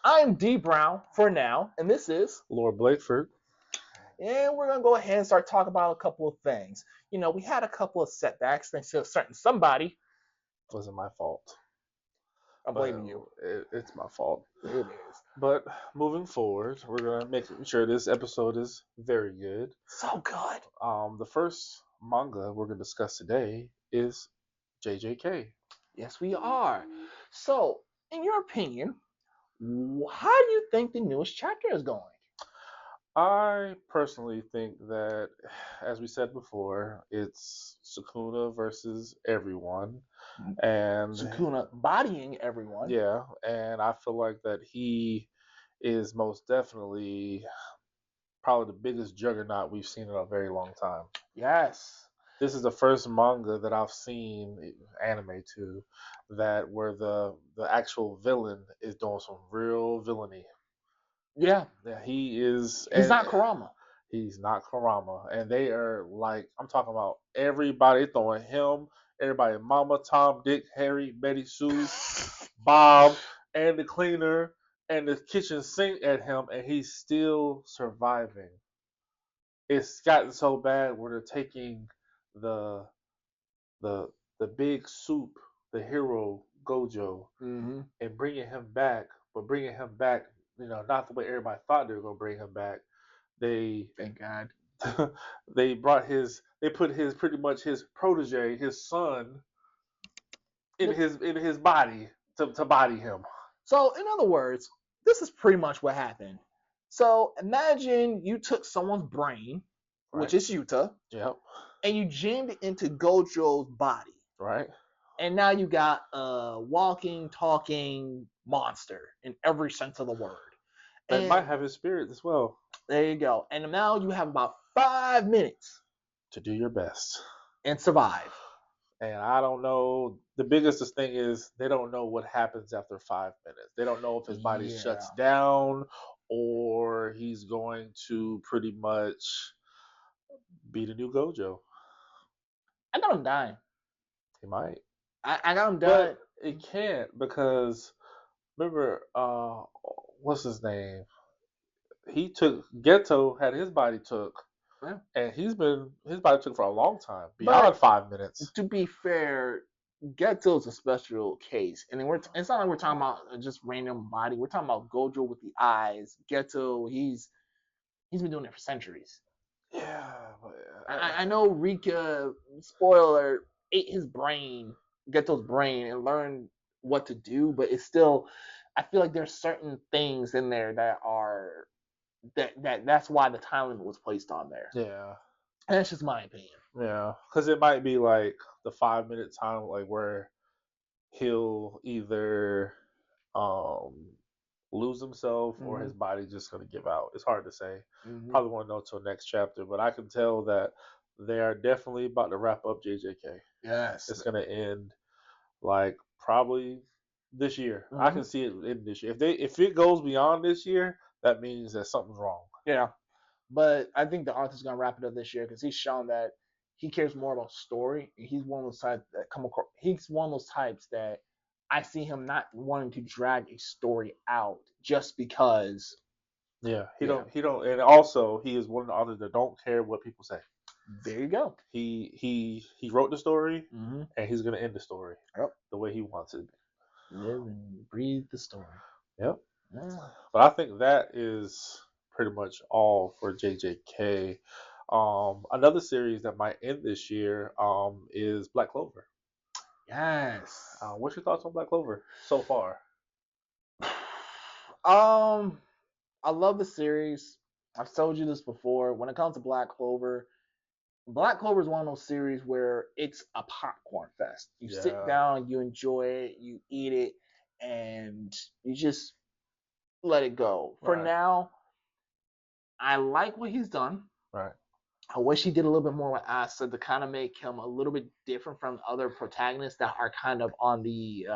I'm D Brown for now, and this is, Lord Blakeford. and we're gonna go ahead and start talking about a couple of things. We had a couple of setbacks thanks to a certain somebody. Wasn't my fault. I'm blaming you. It's my fault. It is But moving forward, we're gonna make sure this episode is very good. so good. The first manga we're gonna discuss today is JJK. Yes, we are. So, in your opinion, how do you think the newest chapter is going? I personally think that, as we said before, it's Sukuna versus everyone, and Sukuna bodying everyone. yeah, and I feel like that he is most definitely probably the biggest juggernaut we've seen in a very long time. Yes. This is the first manga that I've seen anime to that where the actual villain is doing some real villainy. Yeah. Yeah, he is. He's And not Kurama. he's not Karama, and they are like I'm talking about everybody throwing him, everybody, Mama, Tom, Dick, Harry, Betty, Sue, Bob, and the cleaner and the kitchen sink at him, and he's still surviving. It's gotten so bad where they're taking the the the big soup, the hero Gojo, Mm-hmm. and bringing him back, but bringing him back, not the way everybody thought they were gonna bring him back. They Thank God. they put his pretty much his protege, his son, in his body to body him. So, in other words, this is pretty much what happened. So, imagine you took someone's brain, which Right. is Yuta, Yep. and you jammed it into Gojo's body. Right. And now you got a walking, talking monster in every sense of the word. That And might have his spirit as well. there you go. And now you have about 5 minutes To do your best. and survive. And I don't know. The biggest thing is they don't know what happens after 5 minutes. They don't know if his body Yeah. shuts down or he's going to pretty much be the new Gojo. I got him dying. He might. I got him dying. But it can't because remember, what's his name? He took Ghetto had his body took, Yeah. and his body took for a long time, beyond 5 minutes. To be fair, Geto's a special case, and then it's not like we're talking about just random body. We're talking about Gojo with the eyes. Geto, he's been doing it for centuries. Yeah, but, I know Rika, spoiler, ate his brain, Geto's brain, and learned what to do, but it's still, I feel like there's certain things in there that are that's why the time limit was placed on there. yeah, And that's just my opinion. yeah, because it might be like the 5 minute time, like where he'll either um lose himself or his body just gonna give out. It's hard to say. Mm-hmm. Probably won't know till next chapter, but I can tell that they are definitely about to wrap up JJK. Yes. It's gonna end like probably this year. I can see it in this year. If it goes beyond this year, that means that something's wrong. Yeah. But I think the author's gonna wrap it up this year because he's shown that he cares more about story. He's one of those types that come across. He's one of those types that I see him not wanting to drag a story out just because. Yeah, he don't, and also he is one of the authors that don't care what people say. There you go. He wrote the story, and he's gonna end the story the way he wants it. Live and breathe the story. Yep. Yeah. But I think that is pretty much all for JJK. Another series that might end this year is Black Clover. Yes. What's your thoughts on Black Clover so far? I love the series. I've told you this before. When it comes to Black Clover is one of those series where it's a popcorn fest. You sit down, you enjoy it, you eat it, and you just let it go. For now, I like what he's done. Right. I wish he did a little bit more with Asa to kind of make him a little bit different from other protagonists that are kind of on the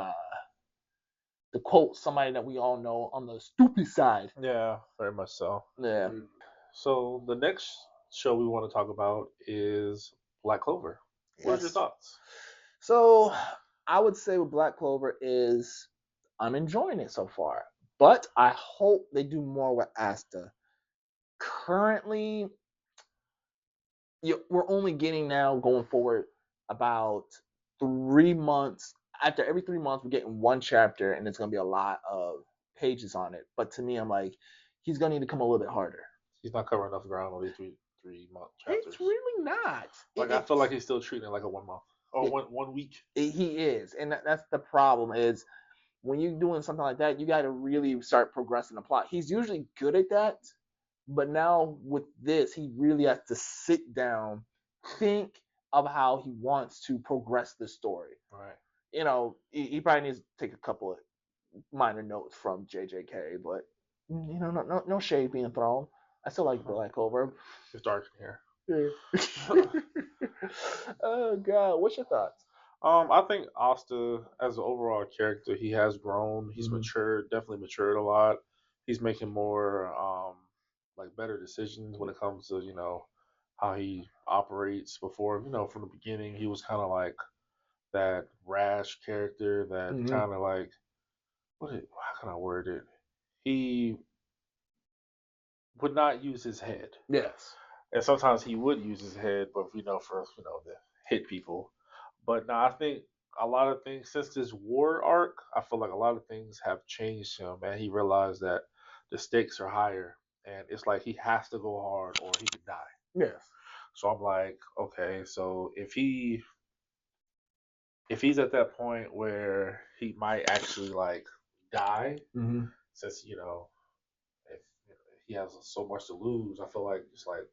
quote, somebody that we all know, on the stupid side. Yeah, very much so. Yeah. So the next show we want to talk about is Black Clover. What are your thoughts? So I would say with Black Clover is I'm enjoying it so far, But I hope they do more with Asta. Currently, we're only getting now going forward about 3 months. After every 3 months, we're getting one chapter, and it's going to be a lot of pages on it. But to me, I'm like, he's going to need to come a little bit harder. He's not covering enough ground on these three month chapters. It's really not. Like I feel like he's still treating it like a 1 month or one week. He is, and that's the problem. Is when you're doing something like that, you got to really start progressing the plot. He's usually good at that, but now with this, he really has to sit down, think of how he wants to progress the story. Right. He probably needs to take a couple of minor notes from JJK, but no shade being thrown. I still like Black Clover. It's dark in here. Yeah. Oh God, what's your thoughts? I think Asta, as an overall character, he has grown. He's matured, definitely matured a lot. He's making more, like better decisions when it comes to how he operates. Before, from the beginning, he was kind of like that rash character that kind of like how can I word it? He would not use his head. Yes. And sometimes he would use his head, but for to hit people. But now I think a lot of things since this war arc, I feel like a lot of things have changed him, and he realized that the stakes are higher, and it's like he has to go hard or he could die. Yes. So I'm like, okay, so if he's at that point where he might actually like die, since if he has so much to lose, I feel like it's like,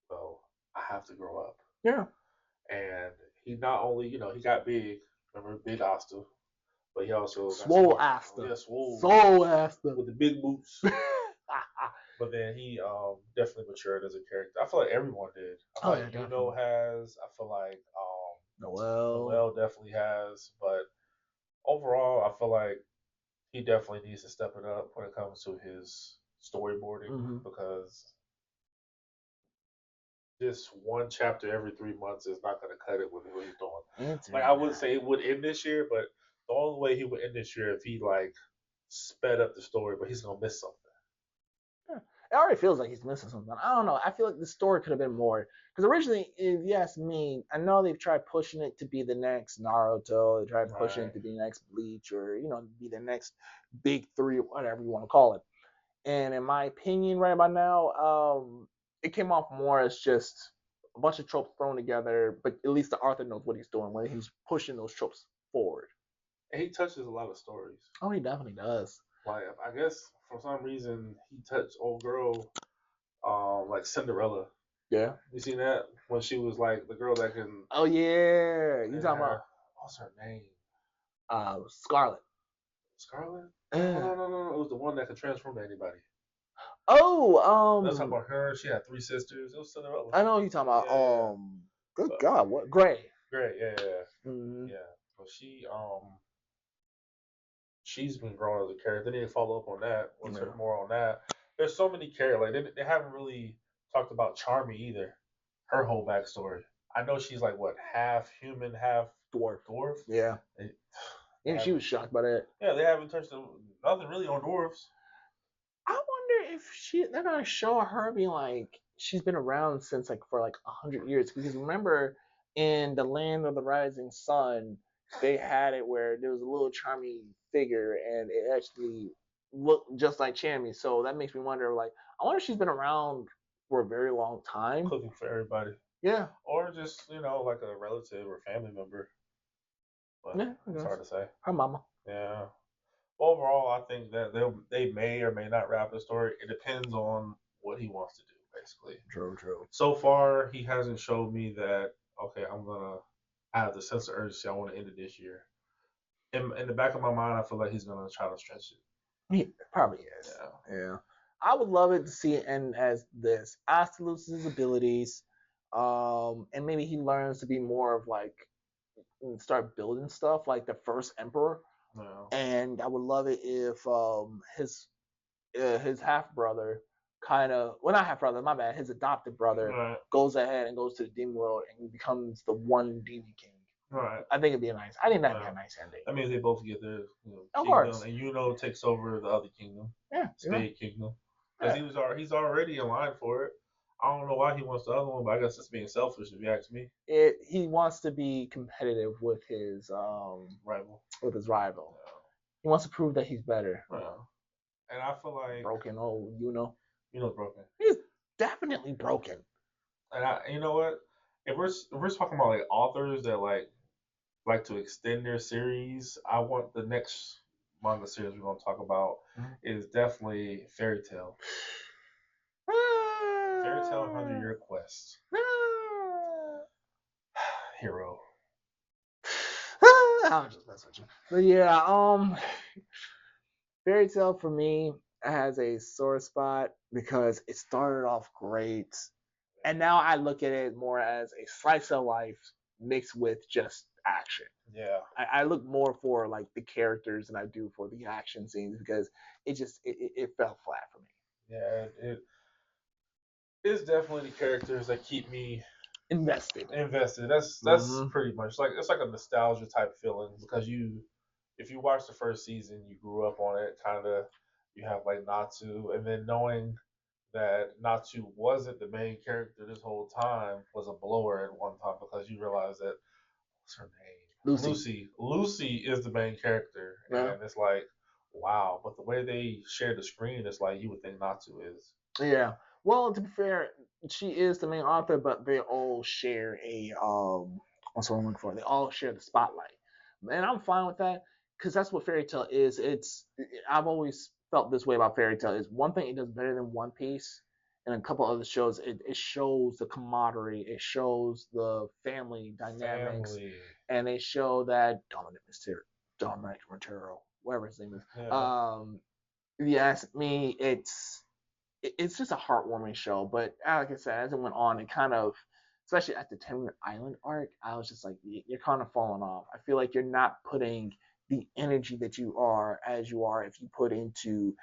well, I have to grow up. Yeah. And he not only, he got big, remember Big Asta, but he also Swole Asta. Yeah, swole. Swole Asta. With the big boots. But then he definitely matured as a character. I feel like everyone did. I feel like Yuno has. I feel like Noel definitely has. But overall, I feel like he definitely needs to step it up when it comes to his storyboarding because just one chapter every 3 months is not going to cut it with what he's doing. Like I would say it would end this year, but the only way he would end this year if he like sped up the story, but he's gonna miss something. Yeah. It already feels like he's missing something. I don't know. I feel like the story could have been more. Because originally, if you ask me, I know they've tried pushing it to be the next Naruto. They tried pushing it to be the next Bleach, or be the next big three, whatever you want to call it. And in my opinion, right about now, it came off more as just a bunch of tropes thrown together. But at least the author knows what he's doing when he's pushing those tropes forward. And he touches a lot of stories. Oh, he definitely does. Like I guess for some reason he touched old girl, like Cinderella. Yeah. You seen that when she was like the girl that can. Oh yeah, you talking about? What's her name? Scarlet. Scarlet? No. It was the one that could transform to anybody. Oh, Let's talk about her. She had 3 sisters. It was Cinderella. I know what you're talking about. Yeah. Good God, what? Gray. Gray, yeah. Mm-hmm. Yeah. But she's been growing as a character. They need to follow up on that. More on that. There's so many characters. Like they haven't really talked about Charmy either. Her whole backstory. I know she's like what, half human, half dwarf. Yeah. And she was shocked by that. Yeah, they haven't touched nothing really on dwarves. I wonder if they're gonna show her being like she's been around since like for like 100 years. Because remember, in the Land of the Rising Sun, they had it where there was a little Charmy figure, and it actually looked just like Chammy. So that makes me wonder, like, I wonder if she's been around for a very long time, cooking for everybody. Yeah, or just like a relative or family member. But yeah, it's hard to say. Her mama. Yeah. Overall, I think that they may or may not wrap the story. It depends on what he wants to do, basically. True. So far, he hasn't showed me that. Okay, I'm gonna have the sense of urgency. I want to end it this year. In the back of my mind, I feel like he's gonna try to stretch it. He probably is. Yeah. I would love it to see it end as this. Asta loses his abilities, and maybe he learns to be more of like start building stuff like the first emperor. Yeah. And I would love it if his half brother not half brother, my bad, his adopted brother goes ahead and goes to the demon world and becomes the one demon king. Right. I think it'd be nice. I think that'd be a nice ending. That means they both get their Of kingdom, course. and takes over the other kingdom. Yeah. Spade Kingdom. Because he's already in line for it. I don't know why he wants the other one, but I guess it's being selfish if you ask me. He wants to be competitive with his rival. Yeah. He wants to prove that he's better. Yeah. And I feel like broken. Oh, you know. Broken. He's definitely broken. And you know what? If we're talking about like authors that like to extend their series, I want the next manga series we're gonna talk about is definitely Fairy Tail. Fairy Tail 100-Year Quest. Hero. I was just messing with you. But yeah, Fairy Tail for me has a sore spot because it started off great, and now I look at it more as a slice of life mixed with just action. Yeah. I look more for like the characters than I do for the action scenes because it fell flat for me. Yeah, it's definitely the characters that keep me invested. That's pretty much like it's like a nostalgia type feeling because if you watch the first season, you grew up on it, kind of. You have like Natsu, and then knowing that Natsu wasn't the main character this whole time was a blower at one time because you realize that what's her name? Lucy is the main character, and it's like wow. But the way they share the screen, it's like you would think Natsu is. Yeah. Well, to be fair, she is the main author, but they all share a what's what I'm looking for. They all share the spotlight, and I'm fine with that because that's what Fairy Tail is. I've always felt this way about Fairy Tail. Is one thing it does better than One Piece and a couple other shows. It shows the camaraderie. It shows the family dynamics, and they show that Dominic Montero, whatever his name is. Yeah. Yes, me, it's just a heartwarming show. But like I said, as it went on, it kind of, especially at the Tenwood Island arc, I was just like, you're kind of falling off. I feel like you're not putting the energy that you are as you are if you put into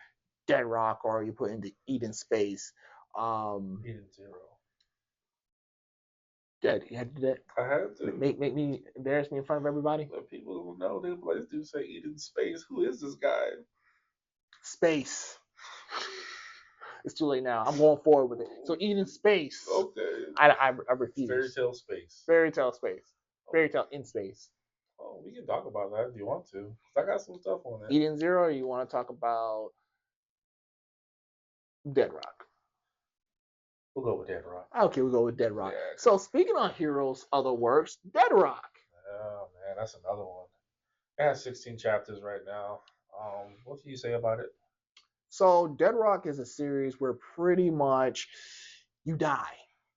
Dead Rock or you put into Eden Space. Eden Zero. Dead. You had to do that. I had to make me embarrass me in front of everybody. But people don't know. They like to say Eden Space. Who is this guy? Space. It's too late now. I'm going forward with it. So Eden Space. Okay. I refuse. Fairy Tail Space. Fairy Tail Space. Fairy Tail in Space. Oh, we can talk about that if you want to. I got some stuff on that. Eden Zero, or you want to talk about Dead Rock? We'll go with Dead Rock. Okay, we'll go with Dead Rock. Yeah. So speaking on heroes, other works, Dead Rock. Oh man, that's another one. It has 16 chapters right now. What can you say about it? So Dead Rock is a series where pretty much you die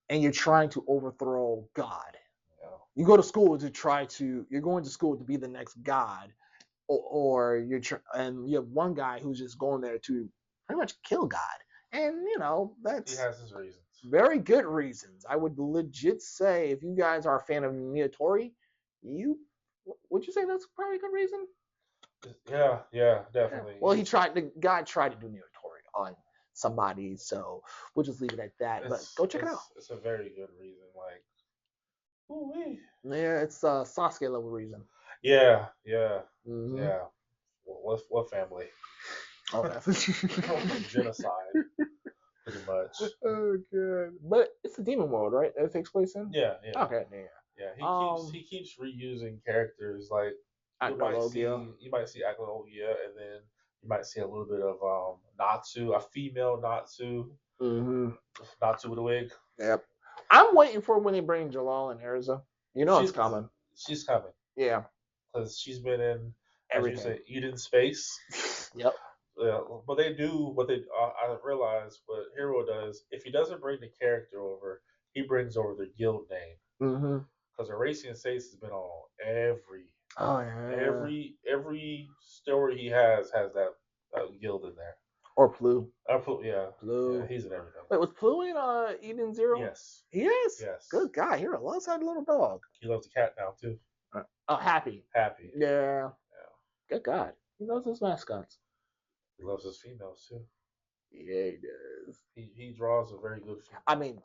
and you're trying to overthrow God. Yeah. You go to school you're going to school to be the next God, or and you have one guy who's just going there to pretty much kill God. And he has his reasons. Very good reasons. I would legit say if you guys are a fan of Niyatori, would you say that's probably a good reason? Yeah, definitely. Well, God tried to do Niyatori on somebody, so we'll just leave it at that. But go check it out. It's a very good reason. Like, ooh-wee. Yeah, it's a Sasuke level reason. Yeah. Mm-hmm. Yeah. What family? Oh, genocide. Pretty much. Oh god. But it's a demon world, right? That takes place in? Yeah. Okay, yeah. He keeps reusing characters like you might see Akalogia, and then you might see a little bit of Natsu, a female Natsu. Mm-hmm. Natsu with a wig. Yep. I'm waiting for when they bring Jalal and Erza. It's coming. She's coming. Yeah. Because she's been in everything. As you say, Eden Space. Yep. Yeah, but they do what they. I realize what Hero does. If he doesn't bring the character over, he brings over the guild name. Mm-hmm. Because Erasing States has been on every. Oh yeah. Every story he has that guild in there. Or Plu. Yeah. Plu. Yeah, he's in everything. Wait, was Plu in Eden Zero? Yes. He is? Yes. Good guy. Hero loves that little dog. He loves the cat now too. Happy. Happy. Yeah. Good God. He loves his mascots. He loves his females too. Yeah, he does. He draws a very good female. I mean,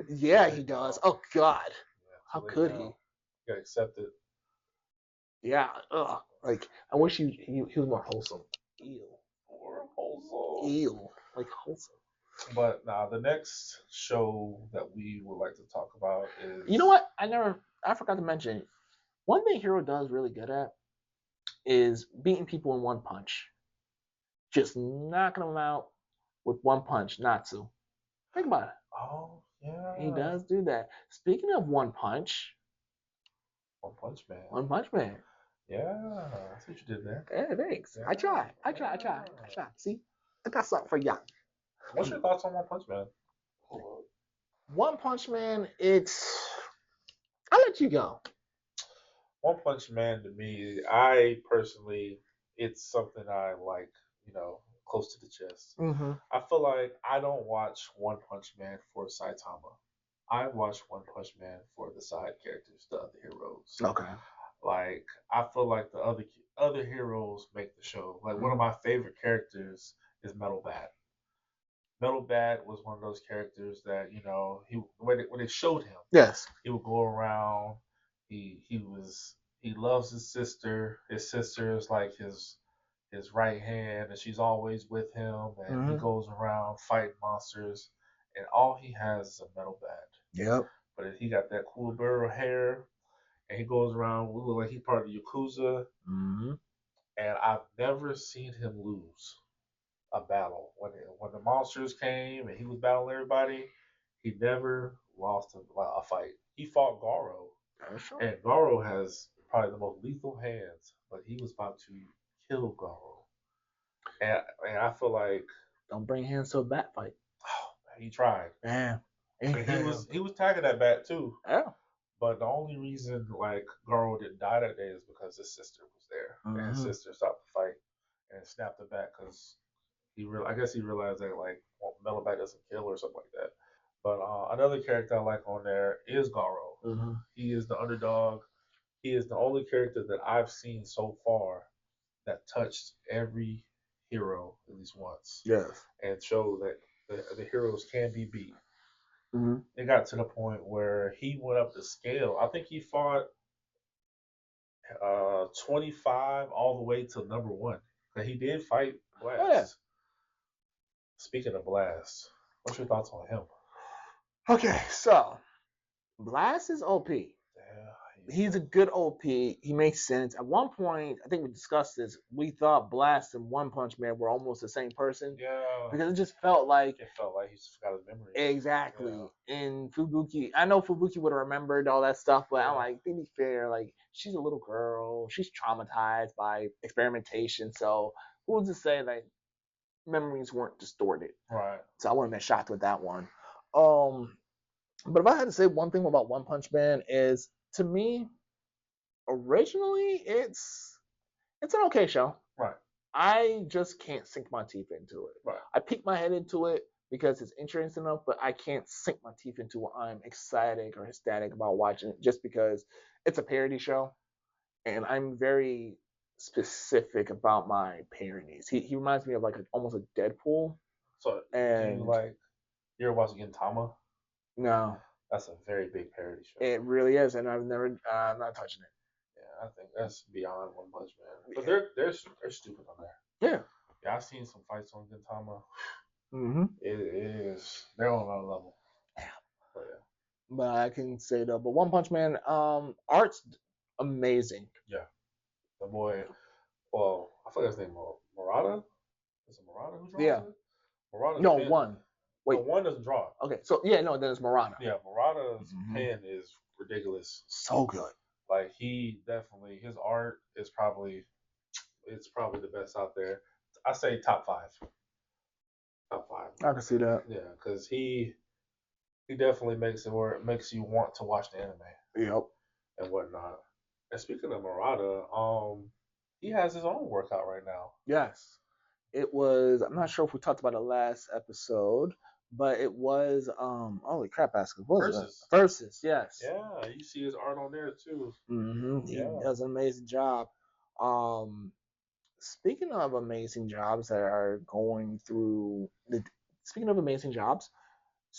yeah, he does. Oh God. Yeah, how could he? Got accepted. Yeah, like I wish he was more wholesome. Ew. More wholesome. Ew. Like wholesome. But now the next show that we would like to talk about is, You know what? I forgot to mention. One thing Hero does really good at is beating people in one punch. Just knocking them out with one punch. Natsu. Think about it. Oh yeah, He does do that. Speaking of one punch, One Punch Man. One Punch Man. Yeah, that's what you did there. Yeah, thanks. Yeah. I try. See, I got something for y'all. What's your thoughts on One Punch Man? One Punch Man, I'll let you go. One Punch Man to me, I personally, it's something I like, you know, close to the chest. Mm-hmm. I feel like I don't watch One Punch Man for Saitama. I watch One Punch Man for the side characters, the other heroes. Okay. Like I feel like the other heroes make the show. Like one of my favorite characters is Metal Bat. Metal Bat was one of those characters that he when they showed him, Yes. he would go around. He loves his sister. His sister is like his right hand, and she's always with him. And he goes around fighting monsters, and all he has is a metal bat. Yep. But he got that cool burrow hair, and he goes around. We look like he's part of the Yakuza, and I've never seen him lose a battle. When the monsters came and he was battling everybody, he never lost a fight. He fought Garo, and Garo has probably the most lethal hands, but he was about to kill Garo. And I feel like Don't bring hands to a bat fight. oh, he tried. Yeah. He was tagging that bat too. Yeah. But the only reason like Garo didn't die that day is because his sister was there, and his sister stopped the fight and snapped it back because I guess he realized that like Metal Bat doesn't kill or something like that. But another character I like on there is Garo. He is the underdog. He is the only character that I've seen so far that touched every hero at least once. Yes. And showed that the heroes can be beat. It got to the point where he went up the scale. I think he fought 25 all the way to number one. But he did fight Blast. Oh, yeah. Speaking of Blast, what's your thoughts on him? Okay, so Blast is OP. Yeah, he's a good OP. He makes sense. At one point, I think we discussed this. We thought Blast and One Punch Man were almost the same person. Yeah. Because it just felt like he just forgot his memory. Exactly. Yeah. And Fubuki, I know Fubuki would have remembered all that stuff, but I'm like, to be fair, like she's a little girl. She's traumatized by experimentation. So who's to say like memories weren't distorted? Right. So I wouldn't have been shocked with that one. But if I had to say one thing about One Punch Man is, to me, originally it's an okay show. Right. I just can't sink my teeth into it. Right. I peek my head into it because it's interesting enough, but I can't sink my teeth into it. I'm excited or ecstatic about watching it just because it's a parody show, and I'm very specific about my parodies. He reminds me of like almost a Deadpool. So and you're watching Gintama? No. That's a very big parody show. It really is, and I'm not touching it. Yeah, I think that's beyond One Punch Man. But they're stupid on there. Yeah. Yeah, I've seen some fights on Gintama. It is they're on another level. Yeah. But I can say though, but One Punch Man, art's amazing. Yeah. The boy, well, I forgot his name, Murata. Is it Murata who draws it? Murata's no, pen, one. Wait, no, one doesn't draw it. Okay, so yeah, no, then it's Murata. Yeah, Murata's pen is ridiculous. So good. Like he definitely, his art is probably the best out there. I say top five. Top five. I can see that. Yeah, because he definitely makes it where it makes you want to watch the anime. Yep. And whatnot. And speaking of Murata, he has his own workout right now. Yes. It was, I'm not sure if we talked about it last episode, but it was holy crap, Asker. Versus, yes. Yeah, you see his art on there too. He does an amazing job. Speaking of amazing jobs that are going through speaking of amazing jobs,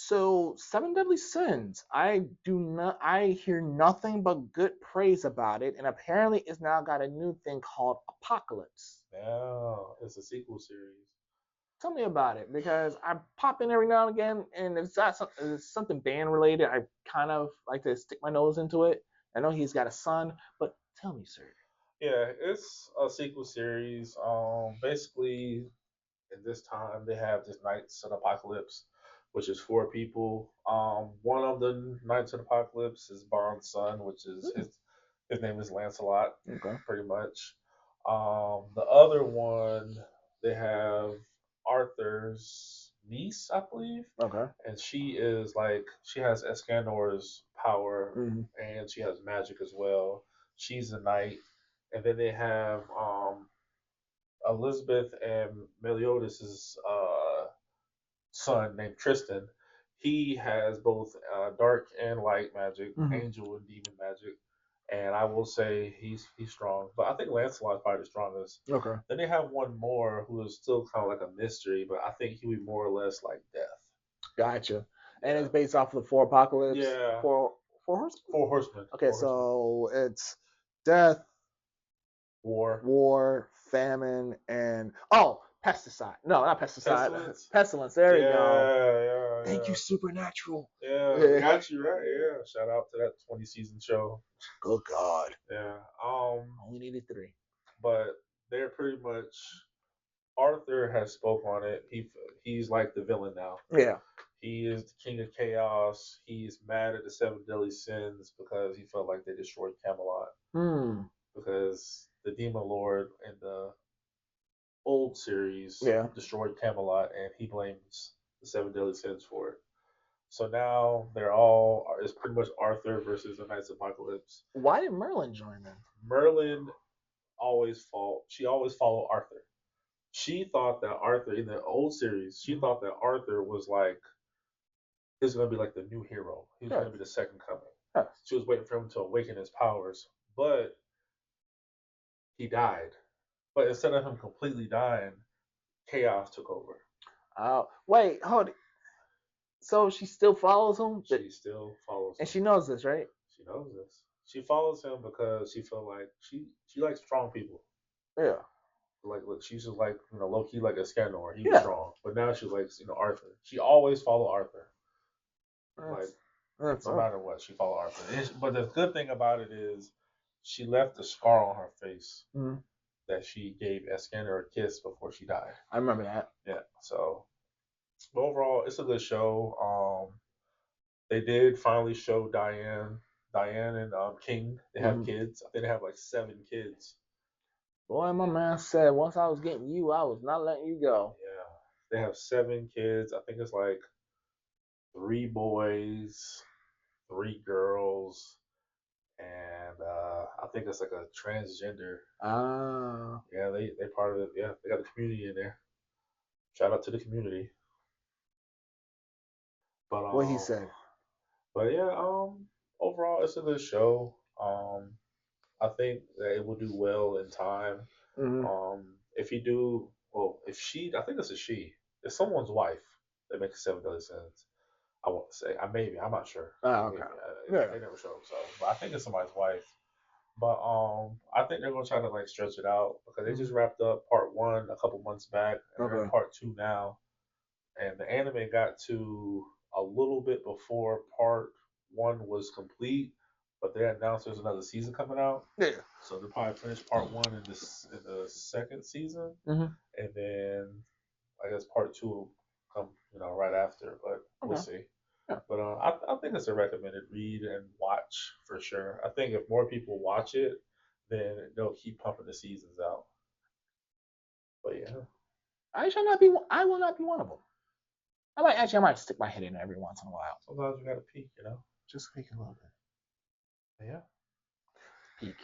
So, Seven Deadly Sins. I hear nothing but good praise about it, and apparently it's now got a new thing called Apocalypse. Yeah, it's a sequel series. Tell me about it, because I pop in every now and again, and if it's something band related, I kind of like to stick my nose into it. I know he's got a son, but tell me, sir. Yeah, it's a sequel series. Basically, at this time they have this Knights of the Apocalypse, which is four people. One of the Knights of the Apocalypse is Bond's son, which is his name is Lancelot, Okay. pretty much. The other one they have Arthur's niece, I believe. Okay. And she has Escanor's power, Mm-hmm. and she has magic as well. She's a knight, and then they have Elizabeth and Meliodas' son named Tristan. He has both dark and light magic, angel and demon magic, and I will say he's strong. But I think Lancelot's probably the strongest. Okay. Then they have one more who is still kind of like a mystery, but I think he'll be more or less like Death. Gotcha. And it's based off of the four apocalypse. Yeah. Four horsemen. Four horsemen. Okay, so it's death, war, famine, and pesticide. No, not pesticide. Pestilence. There you go. Yeah. Thank you, Supernatural. Yeah, got you right. Yeah, shout out to that 20 season show. Good God. Yeah. Only needed 3. But they're pretty much. Arthur has spoke on it. He's like the villain now. Yeah. He is the king of chaos. He's mad at the seven deadly sins because he felt like they destroyed Camelot. Because the demon lord in the old series destroyed Camelot, and he blames the seven deadly sins for it. So now it's pretty much Arthur versus the Knights of Apocalypse. Why did Merlin join them? Merlin she always followed Arthur. She thought that Arthur, in the old series, she thought that Arthur was like, he was going to be like the new hero. He was going to be the second coming. She was waiting for him to awaken his powers, but he died. But instead of him completely dying, chaos took over. Wait, hold. So she still follows him? She still follows him. And she knows this, right? She knows this. She follows him because she felt like she likes strong people. Yeah. Like she's just like low key like a Escanor. He was strong, but now she likes Arthur. She always followed Arthur. No matter what, she followed Arthur. But the good thing about it is she left a scar on her face that she gave Escanor a kiss before she died. I remember that. Yeah. So, but overall, it's a good show. They did finally show Diane and King. They have kids. I think they have like 7 kids. Boy, my man said once I was getting you, I was not letting you go. Yeah. They have 7 kids. I think it's like 3 boys, 3 girls, and I think it's like a transgender. Yeah, they part of it. Yeah, they got the community in there. Shout out to the community. But what he said. But yeah, overall it's a good show. I think that it will do well in time. If you do well, I think it's a she. If someone's wife that makes 7 deadly sins. I want to say. I'm not sure. Okay. They never showed, so but I think it's somebody's wife. But I think they're gonna try to like stretch it out because they just wrapped up part 1 a couple months back, and they're in part 2 now. And the anime got to a little bit before part 1 was complete, but they announced there's another season coming out. Yeah. So they'll probably finish part 1 in the second season, and then I guess part 2 will come right after. But we'll see. Yeah. But I think it's a recommended read and watch for sure. I think if more people watch it, then they'll keep pumping the seasons out. But yeah, I will not be one of them. I might stick my head in every once in a while. Sometimes you gotta peek, just peek a little bit. Yeah, peek.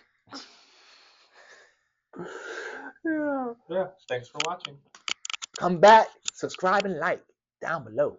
Yeah. Thanks for watching. Come back, subscribe, and like down below.